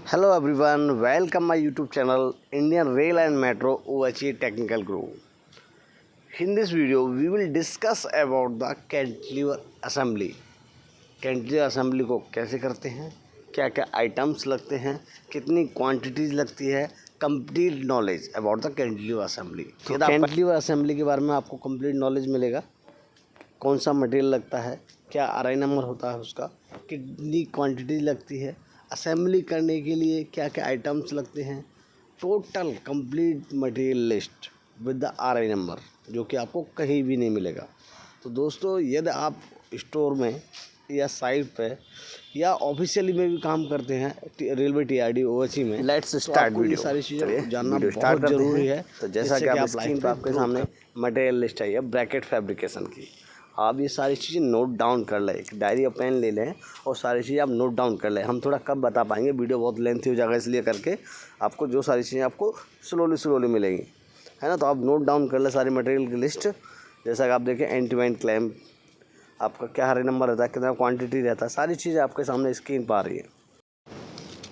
Hello everyone, welcome my YouTube channel Indian Rail and Metro OHE Technical Group. In this video, we will discuss about the cantilever assembly. Cantilever assembly को कैसे करते हैं, क्या क्या items लगते हैं, कितनी क्वांटिटीज़ लगती है, complete knowledge about the cantilever assembly. तो कैंटिलीवर असेंबली के बारे में आपको कंप्लीट नॉलेज मिलेगा। कौन सा मटेरियल लगता है, क्या आरआई नंबर होता है उसका, कितनी क्वांटिटी लगती है, असेंबली करने के लिए क्या क्या आइटम्स लगते हैं, total complete material list with the RI number, जो कि आपको कहीं भी नहीं मिलेगा। तो दोस्तों, यदि आप स्टोर में या साइट पे या ऑफिशियली में भी काम करते हैं रेलवे टीआरडी ओएचई में, लेट्स स्टार्ट वीडियो। सारी चीज़ें जानना बहुत ज़रूरी है। तो जैसा कि आप स्क्रीन पर आपके सामने मटेरियल लिस्ट आई है ब्रैकेट फैब्रिकेशन की, आप ये सारी चीज़ें नोट डाउन कर लें, एक डायरी और पेन ले लें और सारी चीज़ें आप नोट डाउन कर लें। हम थोड़ा कब बता पाएंगे, वीडियो बहुत लेंथी हो जाएगा, इसलिए करके आपको जो सारी चीज़ें आपको स्लोली मिलेंगी, है ना। तो आप नोट डाउन कर लें सारी मटेरियल की लिस्ट। जैसा कि आप देखें एंड टू एंड क्लैम्प, आपका क्या हर नंबर रहता है, कितना क्वांटिटी रहता है, सारी चीज़ें आपके सामने स्क्रीन पर आ रही है।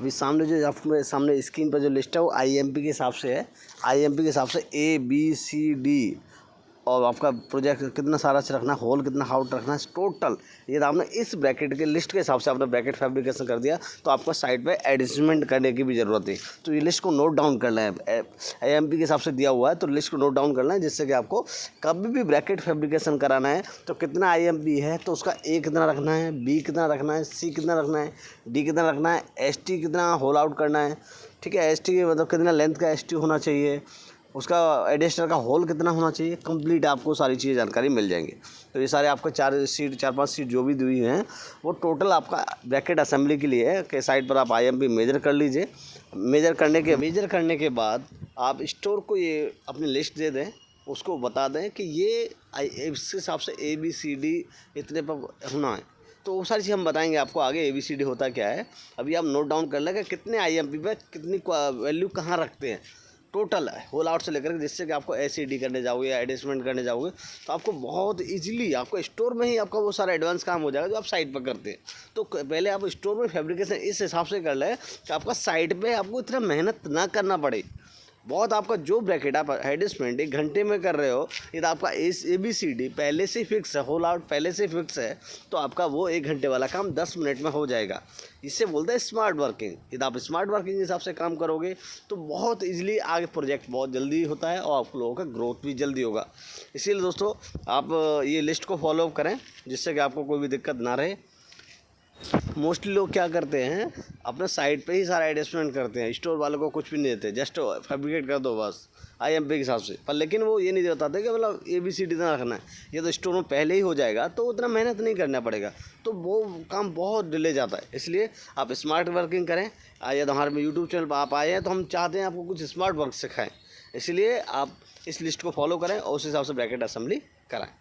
अभी सामने जो आपके सामने स्क्रीन पर जो लिस्ट है वो आईएमपी के हिसाब से है। आईएमपी के हिसाब से ABCD और आपका प्रोजेक्ट कितना सारा रखना है, होल कितना हाउट रखना है, टोटल ये आपने इस ब्रैकेट के लिस्ट के हिसाब से आपने ब्रैकेट फैब्रिकेशन कर दिया, तो आपको साइड पे एडजस्टमेंट करने की भी ज़रूरत है। तो ये लिस्ट को नोट डाउन कर लें, आईएमपी के हिसाब से दिया हुआ है, तो लिस्ट को नोट डाउन कर लें, जिससे कि आपको कभी भी ब्रैकेट फैब्रिकेशन कराना है तो कितना आईएमपी है तो उसका A कितना रखना है, B कितना रखना है, C कितना रखना है, D कितना रखना है, ST कितना होल आउट करना है, ठीक है। ST मतलब कितना लेंथ का ST होना चाहिए, उसका एडेस्टर का होल कितना होना चाहिए, कंप्लीट आपको सारी चीज़ें जानकारी मिल जाएंगी। तो ये सारे आपको चार पांच सीट जो भी दी हुई हैं वो टोटल आपका ब्रैकेट असेंबली के लिए है कि साइड पर आप आईएमपी मेजर कर लीजिए। मेजर करने के बाद आप स्टोर को ये अपनी लिस्ट दे दें, उसको बता दें कि ये इसके हिसाब से ABCD इतने पर होना है। तो वो सारी चीज़ हम बताएंगे आपको आगे। ABCD होता क्या है, अभी आप नोट डाउन कर लें कि कितने आईएमपी पे कितनी वैल्यू कहाँ रखते हैं, टोटल है होल आउट से लेकर, जिससे कि आपको SED करने जाओगे या एडजस्टमेंट करने जाओगे तो आपको बहुत इजीली आपको स्टोर में ही आपका वो सारा एडवांस काम हो जाएगा जो आप साइट पर करते हैं। तो पहले आप स्टोर में फैब्रिकेशन इस हिसाब से कर लें कि आपका साइट पे आपको इतना मेहनत ना करना पड़े। बहुत आपका जो ब्रैकेट आप एडजस्टमेंट 1 घंटे में कर रहे हो, यदि आपका ABCD पहले से फिक्स है, होल आउट पहले से फिक्स है, तो आपका वो 1 घंटे वाला काम 10 मिनट में हो जाएगा। इससे बोलते हैं स्मार्ट वर्किंग। यदि आप स्मार्ट वर्किंग के हिसाब से काम करोगे तो बहुत इजीली आगे प्रोजेक्ट बहुत जल्दी होता है और आप लोगों का ग्रोथ भी जल्दी होगा। इसीलिए दोस्तों आप ये लिस्ट को फॉलो अप करें, जिससे कि आपको कोई भी दिक्कत ना रहे। मोस्टली लोग क्या करते हैं, अपने साइट पे ही सारा एडजस्टमेंट करते हैं, स्टोर वालों को कुछ भी नहीं देते, जस्ट फैब्रिकेट कर दो बस आईएमपी के हिसाब से। पर लेकिन वो ये नहीं बताते कि मतलब ABCD इतना रखना है, ये तो स्टोर में पहले ही हो जाएगा तो उतना मेहनत नहीं करना पड़ेगा, तो वो काम बहुत डिले जाता है। इसलिए आप स्मार्ट वर्किंग करें। या तो हमारे यूट्यूब चैनल पर आप आए हैं तो हम चाहते हैं आपको कुछ स्मार्ट वर्क सिखाएँ, इसलिए आप इस लिस्ट को फॉलो करें और उस हिसाब से ब्रैकेट असेंबली कराएँ।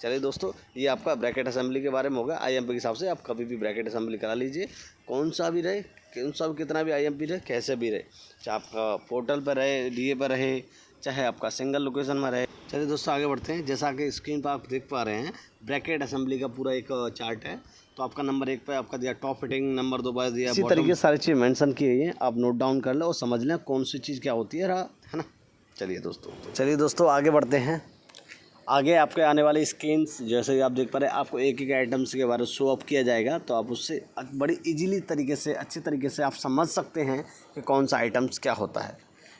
चलिए दोस्तों, ये आपका ब्रैकेट असेंबली के बारे में होगा। आईएमपी के हिसाब से आप कभी भी ब्रैकेट असेंबली करा लीजिए, कौन सा भी रहे, कितना भी आईएमपी रहे, कैसे भी रहे, चाहे आपका पोर्टल पर रहे, DA पर रहे, चाहे आपका सिंगल लोकेशन में रहे। चलिए दोस्तों, आगे बढ़ते हैं। जैसा कि स्क्रीन पर आप देख पा रहे हैं, ब्रैकेट असेंबली का पूरा एक चार्ट है। तो आपका नंबर 1 पर आपका दिया टॉप फिटिंग, नंबर 2 पर दिया, इसी तरीके सारी चीज़ मेंशन की है, आप नोट डाउन कर लें और समझ लें कौन सी चीज़ क्या होती है ना। चलिए दोस्तों आगे बढ़ते हैं। आगे आपके आने वाली स्क्रीन्स जैसे आप देख पा रहे हैं, आपको एक आइटम्स के बारे में शो अप किया जाएगा, तो आप उससे बड़ी इजीली तरीके से, अच्छे तरीके से आप समझ सकते हैं कि कौन सा आइटम्स क्या होता है।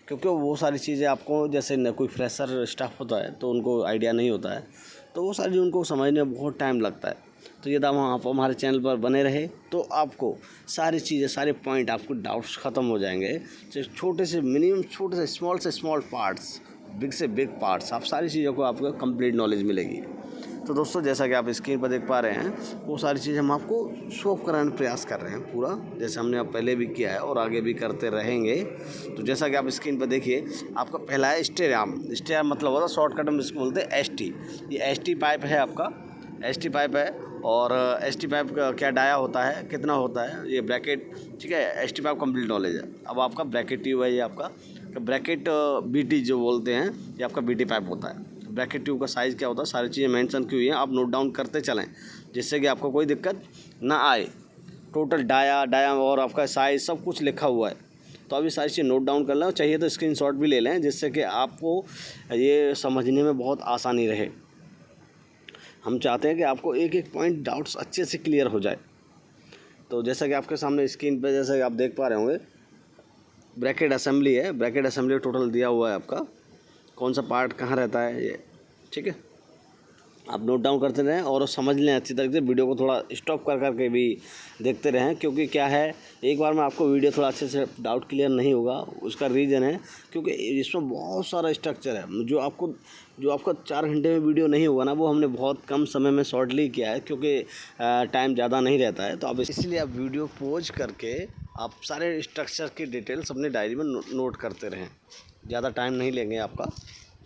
क्योंकि वो सारी चीज़ें आपको, जैसे न कोई फ्रेशर स्टाफ होता है तो उनको आइडिया नहीं होता है, तो वो सारी उनको समझने में बहुत टाइम लगता है। तो यदि आप हमारे चैनल पर बने रहे तो आपको सारी चीज़ें, सारे पॉइंट, आपको डाउट्स ख़त्म हो जाएंगे। छोटे से स्मॉल पार्ट्स, बिग से बिग पार्ट्स, आप सारी चीज़ों को आपको कंप्लीट नॉलेज मिलेगी। तो दोस्तों, जैसा कि आप स्क्रीन पर देख पा रहे हैं, वो सारी चीज़ हम आपको शो ऑफ कराने का प्रयास कर रहे हैं पूरा, जैसे हमने अब पहले भी किया है और आगे भी करते रहेंगे। तो जैसा कि आप स्क्रीन पर देखिए, आपका पहला है स्टेराम मतलब होता है शॉर्टकट में इसको बोलते हैं ST। ये ST पाइप है, आपका ST पाइप है। और ST पाइप का क्या डाया होता है, कितना होता है, ये ब्रैकेट, ठीक है। ST पाइप कंप्लीट नॉलेज है। अब आपका ब्रैकेट ट्यूब है, ये आपका ब्रैकेट BT जो बोलते हैं, ये आपका BT पाइप होता है। ब्रैकेट ट्यूब का साइज़ क्या होता है, सारी चीज़ें मेंशन की हुई हैं, आप नोट डाउन करते चलें, जिससे कि आपको कोई दिक्कत ना आए। टोटल डाया और आपका साइज़ सब कुछ लिखा हुआ है। तो आप ये सारी चीज़ नोट डाउन कर लें, चाहिए तो स्क्रीनशॉट भी ले लें, जिससे कि आपको ये समझने में बहुत आसानी रहे। हम चाहते हैं कि आपको एक एक पॉइंट डाउट्स अच्छे से क्लियर हो जाए। तो जैसा कि आपके सामने स्क्रीन पे जैसा कि आप देख पा रहे होंगे, ब्रैकेट असेंबली है। ब्रैकेट असेंबली टोटल दिया हुआ है आपका, कौन सा पार्ट कहाँ रहता है ये, ठीक है। आप नोट डाउन करते रहें और समझ लें अच्छी तरीके से। वीडियो को थोड़ा स्टॉप कर करके भी देखते रहें, क्योंकि क्या है, एक बार में आपको वीडियो थोड़ा अच्छे से डाउट क्लियर नहीं होगा। उसका रीज़न है क्योंकि इसमें बहुत सारा स्ट्रक्चर है। जो आपका 4 घंटे में वीडियो नहीं होगा ना, वो हमने बहुत कम समय में शॉर्टली किया है, क्योंकि टाइम ज़्यादा नहीं रहता है। तो अब इसलिए आप वीडियो पॉज करके आप सारे स्ट्रक्चर की डिटेल्स अपनी डायरी में नोट करते रहें। ज़्यादा टाइम नहीं लेंगे आपका।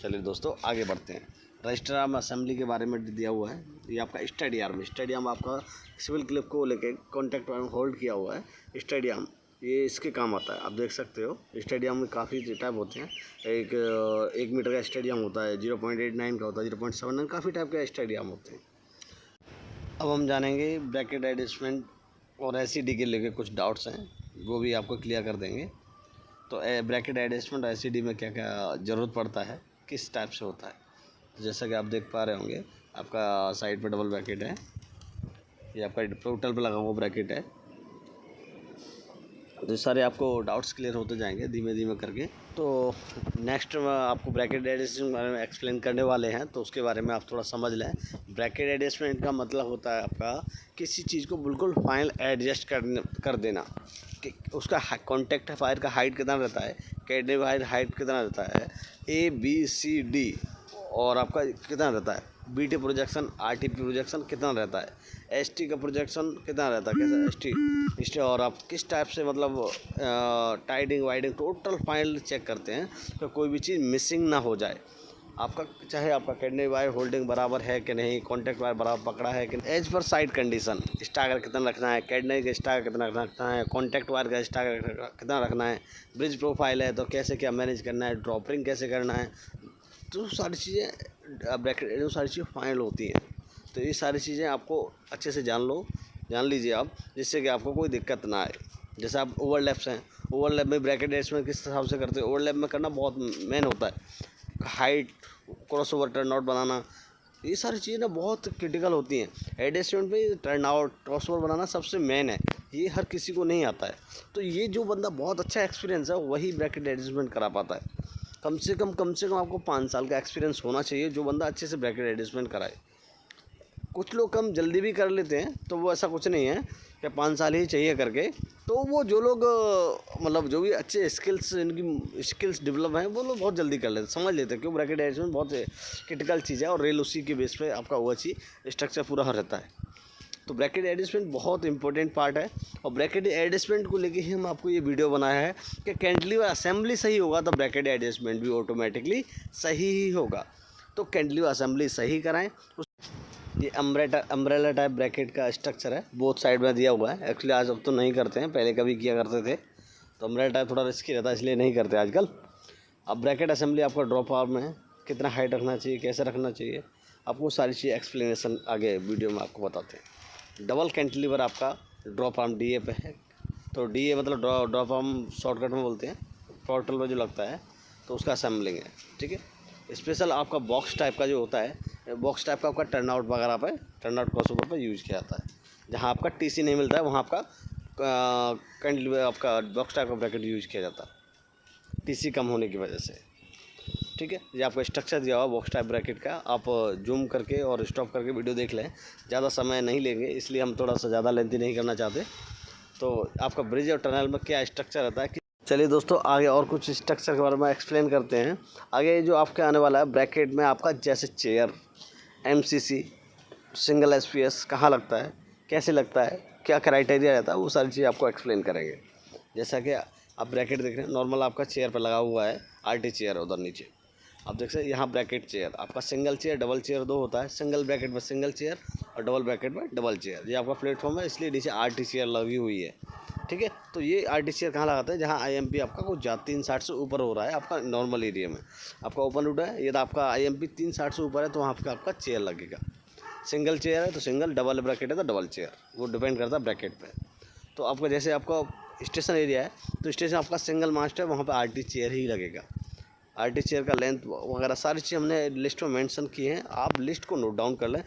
चलिए दोस्तों, आगे बढ़ते हैं। रजिस्टर आर्म असेंबली के बारे में दिया हुआ है। ये आपका स्टडी आर्म आपका सिविल क्लिप को लेके कॉन्टैक्ट में होल्ड किया हुआ है। स्टडी आर्म ये इसके काम आता है। आप देख सकते हो स्टडी आर्म में काफ़ी टाइप होते हैं। एक मीटर का स्टडी आर्म होता है, 0.89 का होता है, 0.79, काफ़ी टाइप के स्टडी आर्म होते हैं। अब हम जानेंगे ब्रैकेट एडजस्टमेंट और एसईडी के लेके कुछ डाउट्स हैं, वो भी आपको क्लियर कर देंगे। तो ब्रैकेट एडजस्टमेंट और एसईडी में क्या क्या ज़रूरत पड़ता है, किस टाइप से होता है। तो जैसा कि आप देख पा रहे होंगे, आपका साइड पे डबल ब्रैकेट है, ये आपका टोटल पे लगा हुआ ब्रैकेट है। तो ये सारे आपको डाउट्स क्लियर होते जाएंगे धीमे धीमे करके। तो नेक्स्ट आपको ब्रैकेट एडजस्टमेंट के बारे में एक्सप्लेन करने वाले हैं, तो उसके बारे में आप थोड़ा समझ लें। ब्रैकेट एडजस्टमेंट का मतलब होता है आपका किसी चीज़ को बिल्कुल फाइनल एडजस्ट कर देना कि उसका कॉन्टैक्ट वायर का हाइट कितना रहता है, कैडने वायर हाइट कितना रहता है, ABCD, और आपका कितना रहता है, BT प्रोजेक्शन, RTP प्रोजेक्शन कितना रहता है, ST का प्रोजेक्शन कितना रहता है, कैसा ST, और आप किस टाइप से मतलब टाइडिंग वाइडिंग टोटल फाइनल चेक करते हैं तो कोई भी चीज़ मिसिंग ना हो जाए। आपका चाहे आपका कैडने वायर होल्डिंग बराबर है कि नहीं, कॉन्टैक्ट वायर बराबर पकड़ा है कि नहीं, एज पर साइड कंडीशन, स्टागर कितना रखना है, कैडने का स्टागर कितना रखना है, कॉन्टैक्ट वायर का स्टागर कितना रखना है, ब्रिज प्रोफाइल है तो कैसे क्या मैनेज करना है, ड्रॉपरिंग कैसे करना है। तो सारी चीज़ें ब्रैकेट, जो सारी चीज़ें फाइनल होती हैं। तो ये सारी चीज़ें आपको अच्छे से जान लीजिए आप, जिससे कि आपको कोई दिक्कत ना आए। जैसे आप ओवरलैप्स हैं, ओवरलैप में ब्रैकेट एडजस्टमेंट किस हिसाब से करते हैं, ओवरलैप में करना बहुत मेन होता है। Height, cross over turn out बनाना, ये सारी चीज़ें ना बहुत क्रिटिकल होती हैं। एडजस्टमेंट में टर्न आउट, क्रॉस ओवर बनाना सबसे मेन है, ये हर किसी को नहीं आता है। तो ये जो बंदा बहुत अच्छा एक्सपीरियंस है वही ब्रैकेट एडजस्टमेंट करा पाता है। कम से कम आपको 5 साल का एक्सपीरियंस होना चाहिए, जो बंदा अच्छे से ब्रैकेट एडजस्टमेंट कराए। कुछ लोग कम जल्दी भी कर लेते हैं, तो वो ऐसा कुछ नहीं है कि 5 साल ही चाहिए करके। तो वो जो लोग मतलब जो भी अच्छे स्किल्स, इनकी स्किल्स डेवलप हैं, वो लोग बहुत जल्दी कर लेते हैं, समझ लेते हैं क्यों ब्रैकेट एडजस्टमेंट बहुत क्रिटिकल चीज़ है, और रेल उसी के बेस पे आपका वो चीज़ स्ट्रक्चर पूरा रहता है। तो ब्रैकेट एडजस्टमेंट बहुत इंपॉर्टेंट पार्ट है, और ब्रैकेट एडजस्टमेंट को लेके ही हम आपको ये वीडियो बनाया है कि कैंटिलीवर असेंबली सही होगा तो ब्रैकेट एडजस्टमेंट भी ऑटोमेटिकली सही ही होगा। तो कैंटिलीवर असेंबली सही कराएं। ये अम्ब्रेला टाइप ब्रैकेट का स्ट्रक्चर है, बोथ साइड में दिया हुआ है। एक्चुअली आज अब तो नहीं करते हैं, पहले कभी किया करते थे। तो अम्ब्रेला टाइप थोड़ा रिस्की रहता है, इसलिए नहीं करते आजकल। अब ब्रैकेट असेंबली आपका ड्रॉप आर्म है, कितना हाइट रखना चाहिए, कैसे रखना चाहिए, आपको सारी चीज़ एक्सप्लेनेशन आगे वीडियो में आपको बताते हैं। डबल कैंटिलीवर आपका ड्रॉप आर्म DA पे है। तो DA मतलब ड्रॉप आर्म शॉर्टकट में बोलते हैं, पोर्टल में जो लगता है, तो उसका असेंबलिंग है, ठीक है। स्पेशल आपका बॉक्स टाइप का जो होता है, बॉक्स टाइप का आपका टर्न आउट वगैरह पे, टर्न आउट क्रॉसओवर पे यूज़ किया जाता है। जहाँ आपका TC नहीं मिलता है वहाँ आपका कैंटिलीवर, आपका बॉक्स टाइप का ब्रैकेट यूज़ किया जाता है TC कम होने की वजह से, ठीक है। ये आपको स्ट्रक्चर दिया हुआ बॉक्स टाइप ब्रैकेट का, आप जूम करके और स्टॉप करके वीडियो देख लें, ज़्यादा समय नहीं लेंगे, इसलिए हम थोड़ा सा ज़्यादा लेंथी नहीं करना चाहते। तो आपका ब्रिज और टनल में क्या स्ट्रक्चर रहता है, चलिए दोस्तों आगे और कुछ स्ट्रक्चर के बारे में एक्सप्लेन करते हैं। आगे जो आपके आने वाला है ब्रैकेट में आपका, जैसे चेयर, MCC, सिंगल SPS कहाँ लगता है, कैसे लगता है, क्या क्राइटेरिया रहता है, वो सारी चीज़ आपको एक्सप्लेन करेंगे। जैसा कि आप ब्रैकेट देख रहे हैं, नॉर्मल आपका चेयर पर लगा हुआ है, RT चेयर उधर नीचे आप देख सकते हैं। यहाँ ब्रैकेट चेयर आपका सिंगल चेयर, डबल चेयर दो होता है। सिंगल ब्रैकेट में सिंगल चेयर और डबल ब्रैकेट में डबल चेयर। ये आपका प्लेटफॉर्म है, इसलिए नीचे RT चेयर लगी हुई है, ठीक है। तो ये RT चेयर कहाँ लगाते हैं, जहाँ IMP आपका कुछ 360 से ऊपर हो रहा है आपका नॉर्मल एरिया में, आपका ओपन रूट है, यदि आपका IMP 360 से ऊपर है तो वहाँ पर आपका चेयर लगेगा। सिंगल चेयर है तो सिंगल, डबल ब्रैकेट है तो डबल चेयर, वो डिपेंड करता है ब्रैकेट पे। तो आपका जैसे आपका स्टेशन एरिया है तो स्टेशन आपका सिंगल मास्ट है, वहाँ पे आरटी चेयर ही लगेगा। आरटी चेयर का लेंथ वगैरह सारी चीज़ हमने लिस्ट में मेंशन की हैं, आप लिस्ट को नोट डाउन कर लें।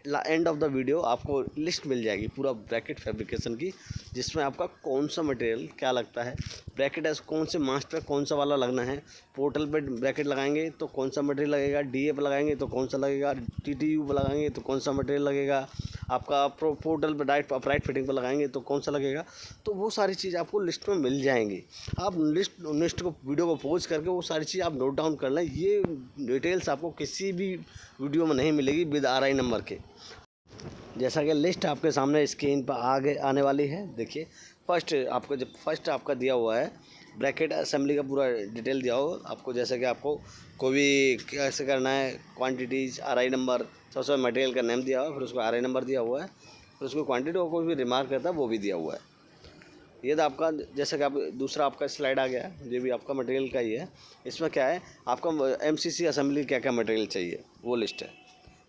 एंड ऑफ द वीडियो आपको लिस्ट मिल जाएगी पूरा ब्रैकेट फैब्रिकेशन की, जिसमें आपका कौन सा मटेरियल क्या लगता है, ब्रैकेट ऐसे कौन से मास्ट पे कौन सा वाला लगना है, पोर्टल पे ब्रैकेट लगाएंगे तो कौन सा मटेरियल लगेगा, डीए पे लगाएंगे तो कौन सा लगेगा, टीटीयू पे लगाएंगे तो कौन सा मटेरियल लगेगा, आपका पोर्टल पे डायरेक्ट अपराइट फिटिंग पर लगाएंगे तो कौन सा लगेगा। तो वो सारी चीज़ आपको लिस्ट में मिल जाएंगी। आप लिस्ट को वीडियो को पॉज करके वो सारी चीज़ आप नोट डाउन कर लें। ये डिटेल्स आपको किसी भी वीडियो में नहीं मिलेगी विद आरआई नंबर के। जैसा कि लिस्ट आपके सामने स्क्रीन पर आगे आने वाली है, देखिए फर्स्ट आपका दिया हुआ है ब्रैकेट असेंबली का पूरा डिटेल दिया हो आपको, जैसे कि आपको कोई भी कैसे करना है, क्वांटिटीज़, आरआई नंबर, सबसे मटेरियल का नेम दिया हुआ है, फिर उसको आरआई नंबर दिया हुआ है, फिर उसको क्वांटिटी और कोई भी रिमार्क रहता है वो भी दिया हुआ है। ये तो आपका जैसे कि आप दूसरा आपका स्लाइड आ गया, ये भी आपका मटेरियल का ही है। इसमें क्या है आपका एमसीसी असेंबली क्या क्या मटेरियल चाहिए वो लिस्ट है।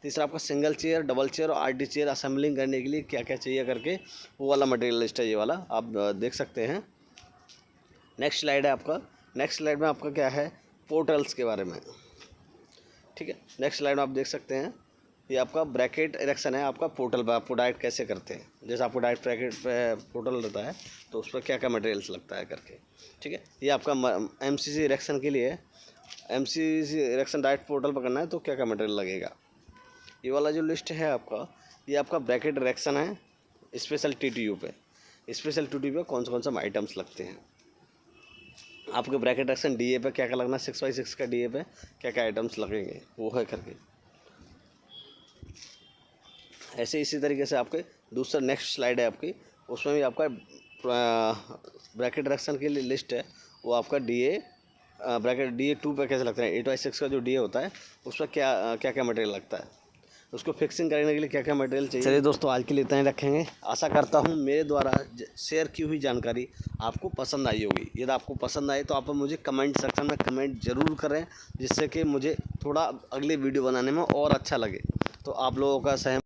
तीसरा आपका सिंगल चेयर, डबल चेयर और आरटी चेयर असेंबलिंग करने के लिए क्या क्या चाहिए करके वो वाला मटेरियल लिस्ट है, ये वाला आप देख सकते हैं। नेक्स्ट स्लाइड है आपका, नेक्स्ट स्लाइड में आपका क्या है पोर्टल्स के बारे में, ठीक है। नेक्स्ट स्लाइड में आप देख सकते हैं ये आपका ब्रैकेट इरेक्शन है आपका पोर्टल पर, आपको डायरेक्ट कैसे करते हैं, जैसे आपको डायरेक्ट ब्रैकेट पे पोर्टल रहता है तो उस पर क्या क्या मटेरियल्स लगता है करके, ठीक है। ये आपका एमसीसी इरेक्शन के लिए, एमसीसी इरेक्शन डायरेक्ट पोर्टल पर करना है तो क्या क्या मटेरियल लगेगा। ये वाला जो लिस्ट है आपका, ये आपका ब्रैकेट इरेक्शन है स्पेशल टीटीयू पे, स्पेशल टीटीयू पे कौन सा आइटम्स लगते हैं। आपके ब्रैकेट इरेक्शन डीए पे क्या क्या लगना है, 6x6 का डीए पे क्या क्या आइटम्स लगेंगे वो है करके। ऐसे इसी तरीके से आपके दूसरा नेक्स्ट स्लाइड है आपकी, उसमें भी आपका ब्रैकेट इरेक्शन के लिए लिस्ट है, वो आपका डीए ब्रैकेट डीए 2 पे कैसे लगता है, 8x6 का जो डीए होता है उस पर क्या क्या मटेरियल लगता है, उसको फिक्सिंग करने के लिए क्या क्या मटेरियल चाहिए। चलिए दोस्तों आज के लिए इतना ही रखेंगे। आशा करता हूँ मेरे द्वारा शेयर की हुई जानकारी आपको पसंद आई होगी। यदि आपको पसंद आए तो आप मुझे कमेंट सेक्शन में कमेंट ज़रूर करें, जिससे कि मुझे थोड़ा अगली वीडियो बनाने में और अच्छा लगे। तो आप लोगों का सहयोग